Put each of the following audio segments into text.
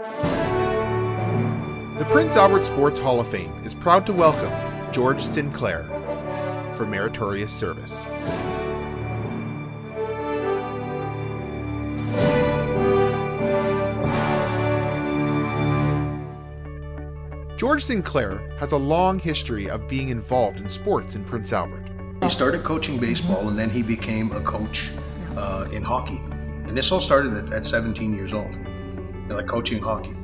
The Prince Albert Sports Hall of Fame is proud to welcome George Sinclair for meritorious service. George Sinclair has a long history of being involved in sports in Prince Albert. He started coaching baseball and then he became a coach in hockey. And this all started at 17 years old, like coaching hockey.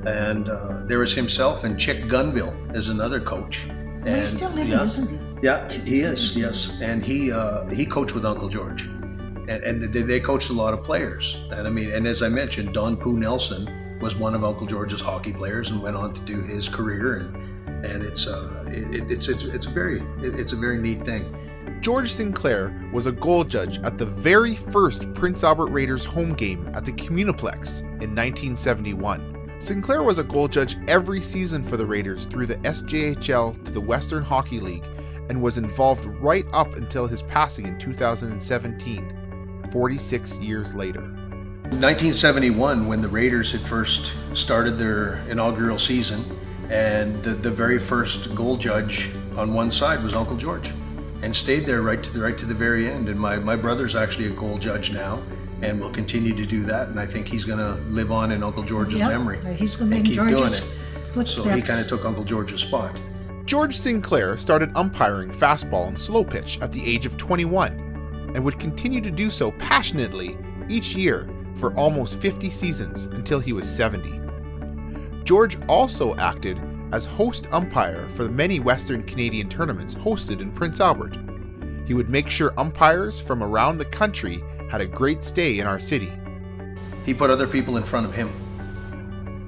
And there was himself and Chick Gunville as another coach. And he's still living, isn't he? Yeah, he is, yes. And he coached with Uncle George. And they coached a lot of players. And as I mentioned, Don Pooh Nelson was one of Uncle George's hockey players and went on to do his career. And it's a very neat thing. George Sinclair was a goal judge at the very first Prince Albert Raiders home game at the Communiplex in 1971. Sinclair was a goal judge every season for the Raiders through the SJHL to the Western Hockey League and was involved right up until his passing in 2017, 46 years later. In 1971, when the Raiders had first started their inaugural season, and the very first goal judge on one side was Uncle George, and stayed there right to the very end. And my brother's actually a goal judge now, and will continue to do that. And I think he's going to live on in Uncle George's memory. He's going to keep George's doing it. Footsteps. So he kind of took Uncle George's spot. George Sinclair started umpiring fastball and slow pitch at the age of 21, and would continue to do so passionately each year for almost 50 seasons until he was 70. George also acted as host umpire for the many Western Canadian tournaments hosted in Prince Albert. He would make sure umpires from around the country had a great stay in our city. He put other people in front of him.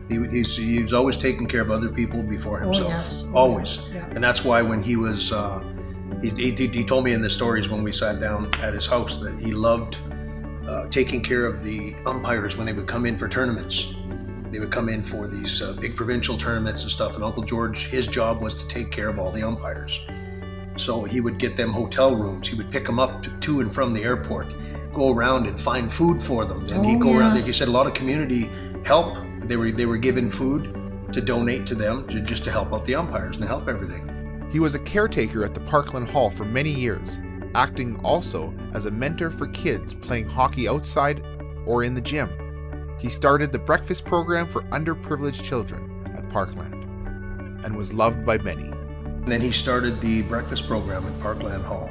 He was always taking care of other people before himself. Oh, yes. Always. Yeah. And that's why when he was, he told me in the stories when we sat down at his house that he loved taking care of the umpires when they would come in for tournaments. They would come in for these big provincial tournaments and stuff, and Uncle George, his job was to take care of all the umpires. So he would get them hotel rooms. He would pick them up to and from the airport, go around and find food for them. And he'd go around there. He said a lot of community help. They were given food to donate to them just to help out the umpires and help everything. He was a caretaker at the Parkland Hall for many years, acting also as a mentor for kids playing hockey outside or in the gym. He started the breakfast program for underprivileged children at Parkland and was loved by many. And then he started the breakfast program at Parkland Hall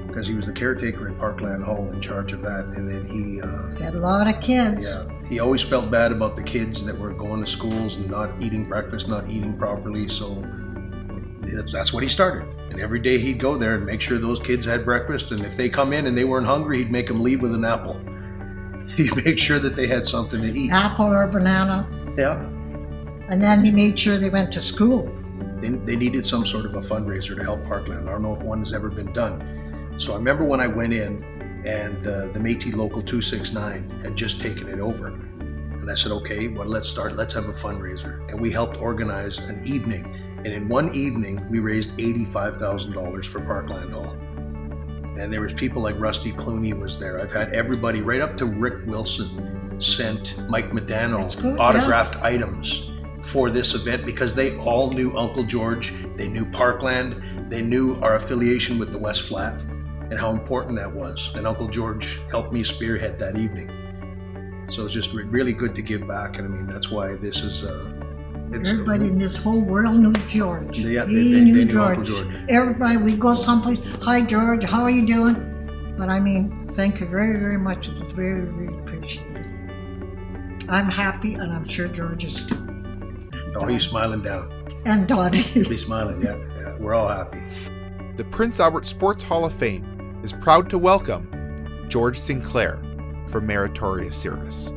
because he was the caretaker at Parkland Hall in charge of that. And then he had a lot of kids. Yeah, he always felt bad about the kids that were going to schools and not eating breakfast, not eating properly. So that's what he started. And every day he'd go there and make sure those kids had breakfast. And if they come in and they weren't hungry, he'd make them leave with an apple. He'd make sure that they had something to eat. Apple or banana. Yeah. And then he made sure they went to school. They needed some sort of a fundraiser to help Parkland. I don't know if one has ever been done. So I remember when I went in and the Métis Local 269 had just taken it over. And I said, okay, well, let's start. Let's have a fundraiser. And we helped organize an evening. And in one evening, we raised $85,000 for Parkland Hall. And there was people like Rusty Clooney was there. I've had everybody, right up to Rick Wilson, sent Mike Medano autographed items for this event because they all knew Uncle George, they knew Parkland, they knew our affiliation with the West Flat and how important that was. And Uncle George helped me spearhead that evening. So it's just really good to give back. And that's why this is... Everybody in this whole world knew George. Yeah, they knew knew Uncle George. Everybody, we go someplace, hi George, how are you doing? But thank you very, very much. It's very, very appreciated. I'm happy, and I'm sure George is too. Oh, he's smiling down. And Dottie. He's smiling, yeah. We're all happy. The Prince Albert Sports Hall of Fame is proud to welcome George Sinclair for meritorious service.